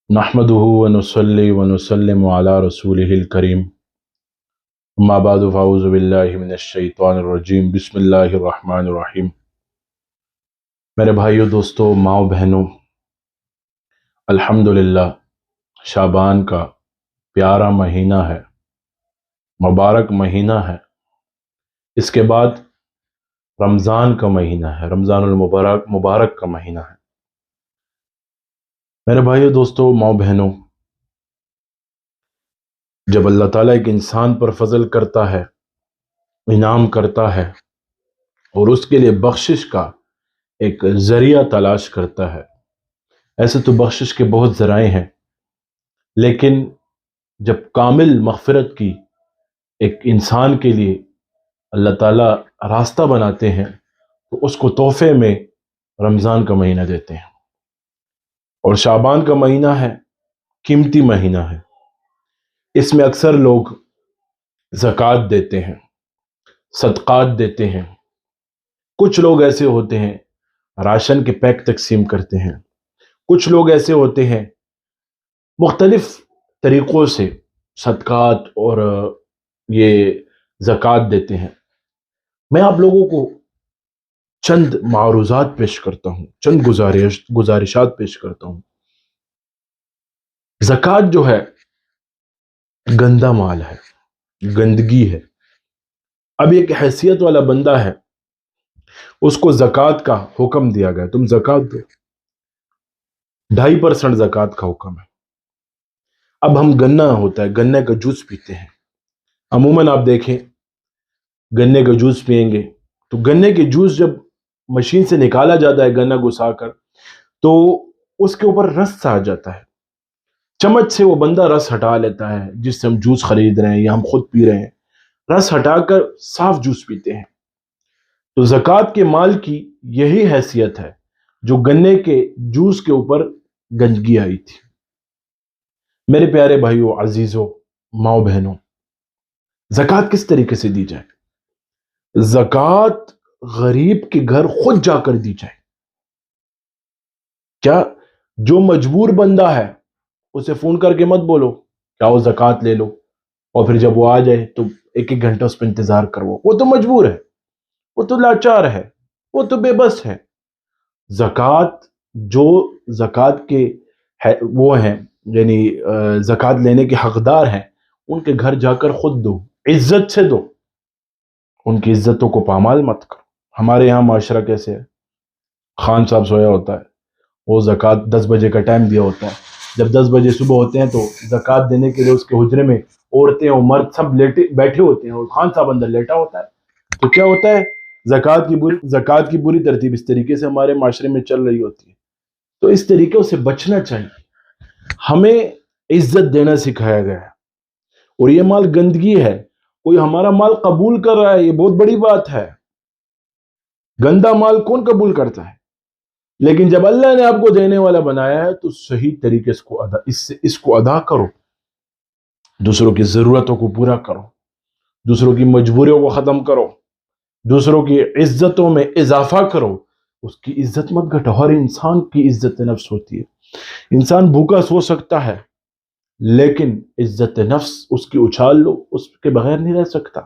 نحمده ونصلي ونسلم على رسوله الكريم اما بعد فاعوذ باللہ من الشیطان الرجیم بسم اللہ الرحمن الرحیم۔ میرے بھائیوں، دوستوں، ماؤں بہنوں، الحمدللہ شعبان کا پیارا مہینہ ہے، مبارک مہینہ ہے۔ اس کے بعد رمضان کا مہینہ ہے، رمضان المبارک کا مہینہ ہے۔ میرے بھائیوں، دوستوں، ماؤں بہنوں، جب اللہ تعالیٰ ایک انسان پر فضل کرتا ہے، انعام کرتا ہے اور اس کے لیے بخشش کا ایک ذریعہ تلاش کرتا ہے، ایسے تو بخشش کے بہت ذرائع ہیں، لیکن جب کامل مغفرت کی ایک انسان کے لیے اللہ تعالیٰ راستہ بناتے ہیں تو اس کو تحفے میں رمضان کا مہینہ دیتے ہیں۔ اور شعبان کا مہینہ ہے، قیمتی مہینہ ہے۔ اس میں اکثر لوگ زکوٰۃ دیتے ہیں، صدقات دیتے ہیں۔ کچھ لوگ ایسے ہوتے ہیں راشن کے پیک تقسیم کرتے ہیں، کچھ لوگ ایسے ہوتے ہیں مختلف طریقوں سے صدقات اور یہ زکوٰۃ دیتے ہیں۔ میں آپ لوگوں کو چند معروضات پیش کرتا ہوں، چند گزارشات پیش کرتا ہوں۔ زکوٰۃ جو ہے گندا مال ہے، گندگی ہے۔ اب ایک حیثیت والا بندہ ہے، اس کو زکوٰۃ کا حکم دیا گیا، تم زکوٰۃ دو، 2.5% زکوٰۃ کا حکم ہے۔ اب ہم گنا ہوتا ہے، گنے کا جوس پیتے ہیں۔ عموماً آپ دیکھیں گنے کا جوس پئیں گے تو گنے کے جوس جب مشین سے نکالا جاتا ہے گنا گھسا کر تو اس کے اوپر رس آ جاتا ہے۔ چمچ سے وہ بندہ رس ہٹا لیتا ہے، جس سے ہم جوس خرید رہے ہیں یا ہم خود پی رہے ہیں، رس ہٹا کر صاف جوس پیتے ہیں۔ تو زکوٰۃ کے مال کی یہی حیثیت ہے جو گنے کے جوس کے اوپر گندگی آئی تھی۔ میرے پیارے بھائیوں، عزیزوں، ماؤں بہنوں، زکوٰۃ کس طریقے سے دی جائے؟ زکوٰۃ غریب کے گھر خود جا کر دی جائے۔ کیا جو مجبور بندہ ہے اسے فون کر کے مت بولو کیا وہ زکوٰۃ لے لو، اور پھر جب وہ آ جائے تو 1 گھنٹہ اس پہ انتظار کرو۔ وہ تو مجبور ہے، وہ تو لاچار ہے، وہ تو بے بس ہے۔ زکوٰۃ جو زکوٰۃ کے وہ ہیں، یعنی زکوٰۃ لینے کے حقدار ہیں، ان کے گھر جا کر خود دو، عزت سے دو، ان کی عزتوں کو پامال مت کرو۔ ہمارے یہاں معاشرہ کیسے ہے؟ خان صاحب سویا ہوتا ہے، وہ زکوٰۃ 10 بجے کا ٹائم دیا ہوتا ہے، جب 10 بجے صبح ہوتے ہیں تو زکوٰۃ دینے کے لیے اس کے حجرے میں عورتیں اور مرد سب بیٹھے ہوتے ہیں اور خان صاحب اندر لیٹا ہوتا ہے۔ تو کیا ہوتا ہے؟ زکوٰۃ کی بری ترتیب اس طریقے سے ہمارے معاشرے میں چل رہی ہوتی ہے۔ تو اس طریقے سے بچنا چاہیے۔ ہمیں عزت دینا سکھایا گیا ہے، اور یہ مال گندگی ہے، کوئی ہمارا مال قبول کر رہا ہے، یہ بہت بڑی بات ہے۔ گندا مال کون قبول کرتا ہے؟ لیکن جب اللہ نے آپ کو دینے والا بنایا ہے تو صحیح طریقے سے اس کو ادا کرو، دوسروں کی ضرورتوں کو پورا کرو، دوسروں کی مجبوریوں کو ختم کرو، دوسروں کی عزتوں میں اضافہ کرو، اس کی عزت مت گھٹاؤ۔ ہر انسان کی عزت نفس ہوتی ہے۔ انسان بھوکا سو سکتا ہے لیکن عزت نفس اس کی اچھال لو، اس کے بغیر نہیں رہ سکتا۔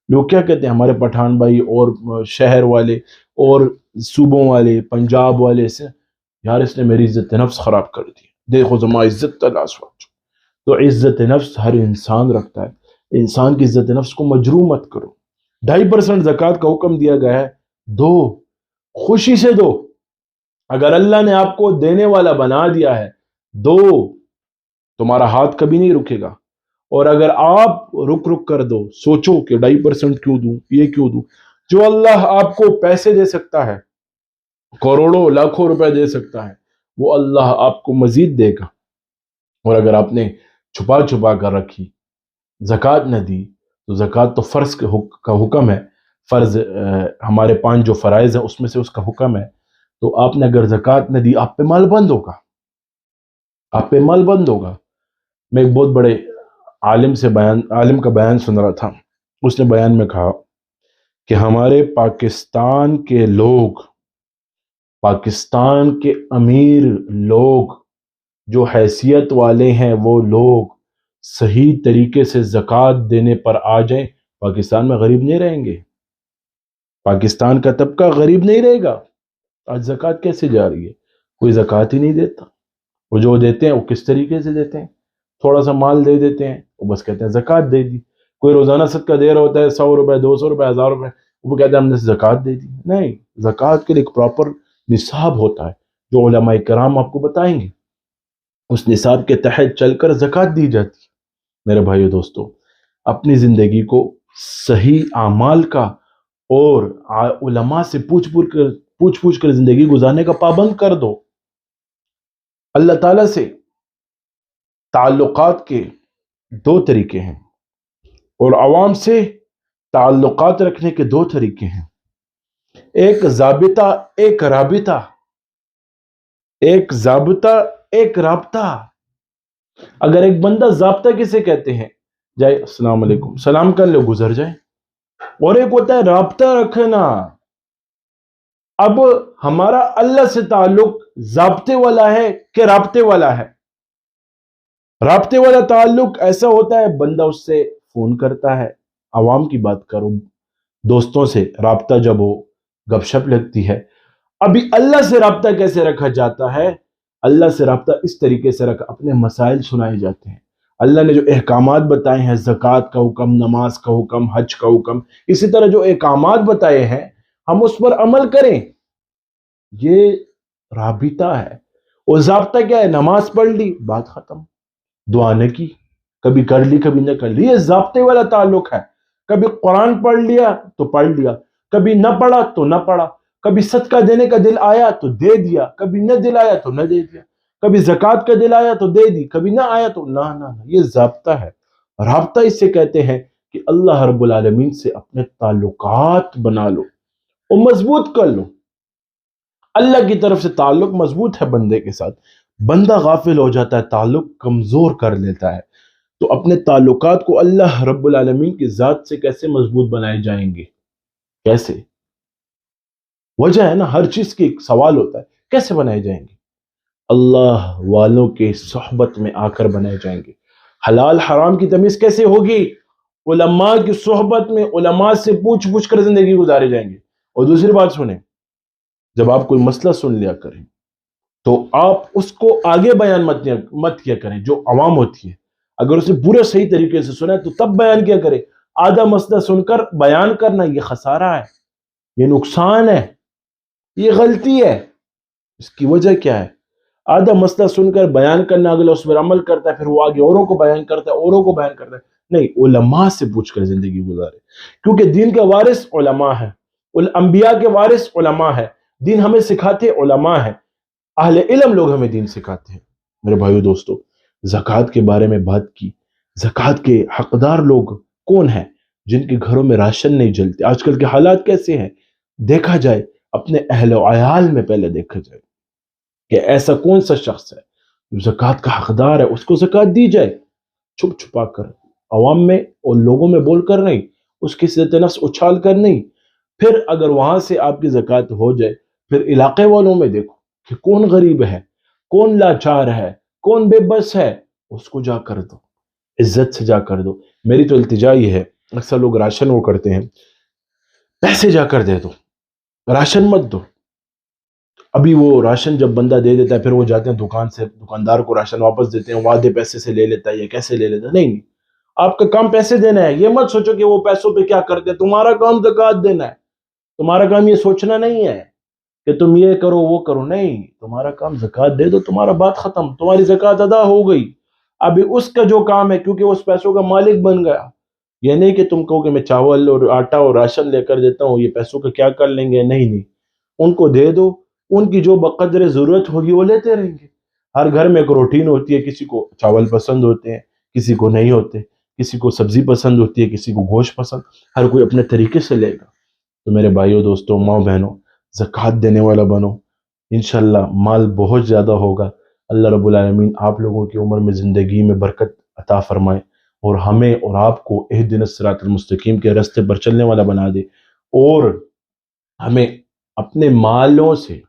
لوگ کیا کہتے ہیں ہمارے پٹھان بھائی اور شہر والے اور صوبوں والے، پنجاب والے سے، یار اس نے میری عزت نفس خراب کر دی، دیکھو زما عزت تلاش ہو۔ تو عزت نفس ہر انسان رکھتا ہے، انسان کی عزت نفس کو مجروح مت کرو۔ 2.5% زکوٰۃ کا حکم دیا گیا ہے، دو، خوشی سے دو۔ اگر اللہ نے آپ کو دینے والا بنا دیا ہے، دو، تمہارا ہاتھ کبھی نہیں رکے گا۔ اور اگر آپ رک کر دو، سوچو کہ 2.5% کیوں دوں، یہ کیوں دوں؟ جو اللہ آپ کو پیسے دے سکتا ہے، کروڑوں لاکھوں روپے دے سکتا ہے، وہ اللہ آپ کو مزید دے گا۔ اور اگر آپ نے چھپا کر رکھی، زکوٰۃ نہ دی، تو زکوٰۃ تو فرض کا حکم ہے، فرض ہمارے 5 جو فرائض ہیں اس میں سے اس کا حکم ہے۔ تو آپ نے اگر زکوٰۃ نہ دی، آپ پہ مال بند ہوگا، آپ پہ مال بند ہوگا۔ میں ایک بہت بڑے عالم کا بیان سن رہا تھا، اس نے بیان میں کہا کہ ہمارے پاکستان کے لوگ، پاکستان کے امیر لوگ جو حیثیت والے ہیں وہ لوگ صحیح طریقے سے زکوٰۃ دینے پر آ جائیں، پاکستان میں غریب نہیں رہیں گے، پاکستان کا طبقہ غریب نہیں رہے گا۔ آج زکوٰۃ کیسے جا رہی ہے؟ کوئی زکوٰۃ ہی نہیں دیتا، وہ جو دیتے ہیں وہ کس طریقے سے دیتے ہیں؟ تھوڑا سا مال دے دیتے ہیں، وہ بس کہتے ہیں زکوٰۃ دے دی۔ کوئی روزانہ صدقہ دے رہا ہوتا ہے 100 روپے 200 روپے 1000 روپے، وہ کہتے ہیں ہم نے زکوٰۃ دے دی۔ نہیں، زکوٰۃ کے لیے ایک پراپر نصاب ہوتا ہے جو علماء کرام آپ کو بتائیں گے، اس نصاب کے تحت چل کر زکوٰۃ دی جاتی ہے۔ میرے بھائیو دوستو، اپنی زندگی کو صحیح اعمال کا اور علماء سے پوچھ پوچھ کر زندگی گزارنے کا پابند کر دو۔ اللہ تعالیٰ سے تعلقات کے دو طریقے ہیں اور عوام سے تعلقات رکھنے کے دو طریقے ہیں، ایک ضابطہ ایک رابطہ، ایک ضابطہ ایک رابطہ۔ اگر ایک بندہ ضابطہ کسے کہتے ہیں؟ جائے السلام علیکم سلام کر لو گزر جائے، اور ایک ہوتا ہے رابطہ رکھنا۔ اب ہمارا اللہ سے تعلق ضابطے والا ہے کہ رابطے والا ہے؟ رابطے والا تعلق ایسا ہوتا ہے بندہ اس سے فون کرتا ہے، عوام کی بات کرو، دوستوں سے رابطہ جب ہو گپ شپ لگتی ہے۔ ابھی اللہ سے رابطہ کیسے رکھا جاتا ہے؟ اللہ سے رابطہ اس طریقے سے رکھا، اپنے مسائل سنائے جاتے ہیں، اللہ نے جو احکامات بتائے ہیں، زکوٰۃ کا حکم، نماز کا حکم، حج کا حکم، اسی طرح جو احکامات بتائے ہیں ہم اس پر عمل کریں، یہ رابطہ ہے۔ اور ضابطہ کیا ہے؟ نماز پڑھ لی بات ختم، دعا نہ کی، کبھی کر لی کبھی نہ کر لی، یہ ضابطے والا تعلق ہے۔ کبھی قرآن پڑھ لیا تو پڑھ لیا، کبھی نہ پڑھا تو نہ پڑھا، کبھی صدقہ دینے کا دل آیا تو دے دیا، کبھی نہ دل آیا تو نہ دے دیا، کبھی زکوٰۃ کا دل آیا تو دے دی، کبھی نہ آیا تو نہ۔ یہ ضابطہ ہے۔ رابطہ اس سے کہتے ہیں کہ اللہ رب العالمین سے اپنے تعلقات بنا لو اور مضبوط کر لو۔ اللہ کی طرف سے تعلق مضبوط ہے بندے کے ساتھ، بندہ غافل ہو جاتا ہے، تعلق کمزور کر لیتا ہے۔ تو اپنے تعلقات کو اللہ رب العالمین کی ذات سے کیسے مضبوط بنائے جائیں گے؟ کیسے؟ وجہ ہے نا، ہر چیز کی ایک سوال ہوتا ہے، کیسے بنائے جائیں گے؟ اللہ والوں کے صحبت میں آ کر بنائے جائیں گے۔ حلال حرام کی تمیز کیسے ہوگی؟ علماء کی صحبت میں، علماء سے پوچھ کر زندگی گزارے جائیں گے۔ اور دوسری بات سنیں، جب آپ کوئی مسئلہ سن لیا کریں تو آپ اس کو آگے بیان مت کیا کریں، جو عوام ہوتی ہے اگر اسے پورے صحیح طریقے سے سنا تو تب بیان کیا کریں۔ آدھا مسئلہ سن کر بیان کرنا یہ خسارہ ہے، یہ نقصان ہے، یہ غلطی ہے۔ اس کی وجہ کیا ہے؟ آدھا مسئلہ سن کر بیان کرنا، اگلا اس پر عمل کرتا ہے، پھر وہ آگے اوروں کو بیان کرتا ہے، اوروں کو بیان کرتا ہے۔ نہیں، علماء سے پوچھ کر زندگی گزارے، کیونکہ دین کا وارث علماء ہے، انبیاء کے وارث علماء ہے، دین ہمیں سکھاتے علماء ہے، اہل علم لوگ ہمیں دین سکھاتے ہیں۔ میرے بھائیو دوستو، زکوٰۃ کے بارے میں بات کی۔ زکوٰۃ کے حقدار لوگ کون ہیں؟ جن کے گھروں میں راشن نہیں جلتے۔ آج کل کے حالات کیسے ہیں؟ دیکھا جائے اپنے اہل و عیال میں پہلے دیکھا جائے کہ ایسا کون سا شخص ہے جو زکوٰۃ کا حقدار ہے، اس کو زکوٰۃ دی جائے، چھپ چھپا کر، عوام میں اور لوگوں میں بول کر نہیں، اس کی عزت نفس اچھال کر نہیں۔ پھر اگر وہاں سے آپ کی زکوٰۃ ہو جائے، پھر علاقے والوں میں دیکھو کہ کون غریب ہے، کون لاچار ہے، کون بے بس ہے، اس کو جا کر دو، عزت سے جا کر دو۔ میری تو التجا یہ ہے، اکثر لوگ راشن وہ کرتے ہیں، پیسے جا کر دے دو، راشن مت دو۔ ابھی وہ راشن جب بندہ دے دیتا ہے پھر وہ جاتے ہیں دکان سے، دکاندار کو راشن واپس دیتے ہیں، وہ آدھے پیسے سے لے لیتا ہے، یہ کیسے لے لیتا ہے؟ نہیں، آپ کا کام پیسے دینا ہے، یہ مت سوچو کہ وہ پیسوں پہ کیا کرتے ہیں۔ تمہارا کام زکوٰۃ دینا ہے، تمہارا کام یہ سوچنا نہیں ہے کہ تم یہ کرو وہ کرو، نہیں، تمہارا کام زکوٰۃ دے دو، تمہارا بات ختم، تمہاری زکوٰۃ ادا ہو گئی۔ ابھی اس کا جو کام ہے، کیونکہ اس پیسوں کا مالک بن گیا، یہ نہیں کہ تم کہو کہ میں چاول اور آٹا اور راشن لے کر دیتا ہوں، یہ پیسوں کا کیا کر لیں گے، نہیں، ان کو دے دو، ان کی جو بقدر ضرورت ہوگی وہ لیتے رہیں گے۔ ہر گھر میں ایک روٹین ہوتی ہے، کسی کو چاول پسند ہوتے ہیں، کسی کو نہیں ہوتے، کسی کو سبزی پسند ہوتی ہے، کسی کو گوشت پسند، ہر کوئی اپنے طریقے سے لے گا۔ تو میرے بھائیوں دوستوں، ماں بہنوں، زکوٰۃ دینے والا بنو، انشاءاللہ مال بہت زیادہ ہوگا۔ اللہ رب العالمین آپ لوگوں کی عمر میں، زندگی میں برکت عطا فرمائے، اور ہمیں اور آپ کو اہدنا الصراط المستقیم کے راستے پر چلنے والا بنا دے، اور ہمیں اپنے مالوں سے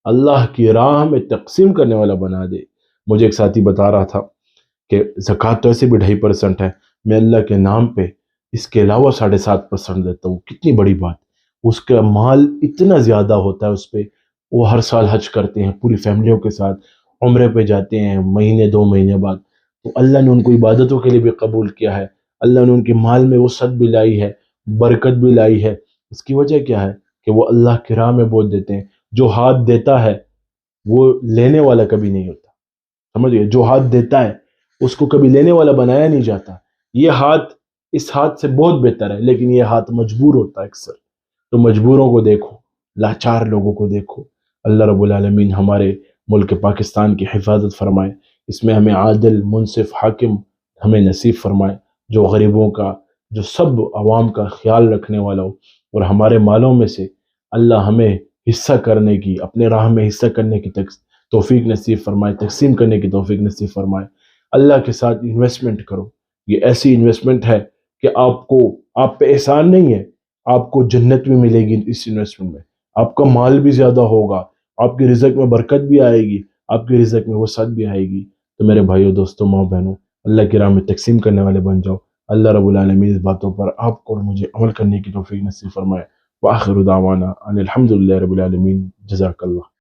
اللہ کی راہ میں تقسیم کرنے والا بنا دے۔ مجھے ایک ساتھی بتا رہا تھا کہ زکوٰۃ تو ایسے بھی 2.5% ہے، میں اللہ کے نام پہ اس کے علاوہ 7.5% دیتا ہوں۔ کتنی بڑی بات! اس کا مال اتنا زیادہ ہوتا ہے اس پہ، وہ ہر سال حج کرتے ہیں پوری فیملیوں کے ساتھ، عمرے پہ جاتے ہیں مہینے 2 مہینے بعد، تو اللہ نے ان کو عبادتوں کے لیے بھی قبول کیا ہے، اللہ نے ان کے مال میں وسعت بھی لائی ہے، برکت بھی لائی ہے۔ اس کی وجہ کیا ہے کہ وہ اللہ کی راہ میں بہت دیتے ہیں۔ جو ہاتھ دیتا ہے وہ لینے والا کبھی نہیں ہوتا، سمجھ گئے؟ جو ہاتھ دیتا ہے اس کو کبھی لینے والا بنایا نہیں جاتا۔ یہ ہاتھ اس ہاتھ سے بہت بہتر ہے، لیکن یہ ہاتھ مجبور ہوتا ہے اکثر۔ تو مجبوروں کو دیکھو، لاچار لوگوں کو دیکھو۔ اللہ رب العالمین ہمارے ملک پاکستان کی حفاظت فرمائے، اس میں ہمیں عادل منصف حاکم ہمیں نصیب فرمائے، جو غریبوں کا، جو سب عوام کا خیال رکھنے والا ہو، اور ہمارے مالوں میں سے اللہ ہمیں حصہ کرنے کی، اپنے راہ میں حصہ کرنے کی توفیق نصیب فرمائے، تقسیم کرنے کی توفیق نصیب فرمائے۔ اللہ کے ساتھ انویسٹمنٹ کرو، یہ ایسی انویسٹمنٹ ہے کہ آپ پہ احسان نہیں ہے، آپ کو جنت بھی ملے گی اس انویسٹمنٹ میں، آپ کا مال بھی زیادہ ہوگا، آپ کی رزق میں برکت بھی آئے گی، آپ کی رزق میں وسعت بھی آئے گی۔ تو میرے بھائیوں، دوستوں، ماں بہنوں، اللہ کی راہ میں تقسیم کرنے والے بن جاؤ۔ اللہ رب العالمین اس باتوں پر آپ کو اور مجھے عمل کرنے کی توفیق نصیب فرمائے۔ وآخر دعوانا ان الحمد للہ رب العالمین۔ جزاک اللہ۔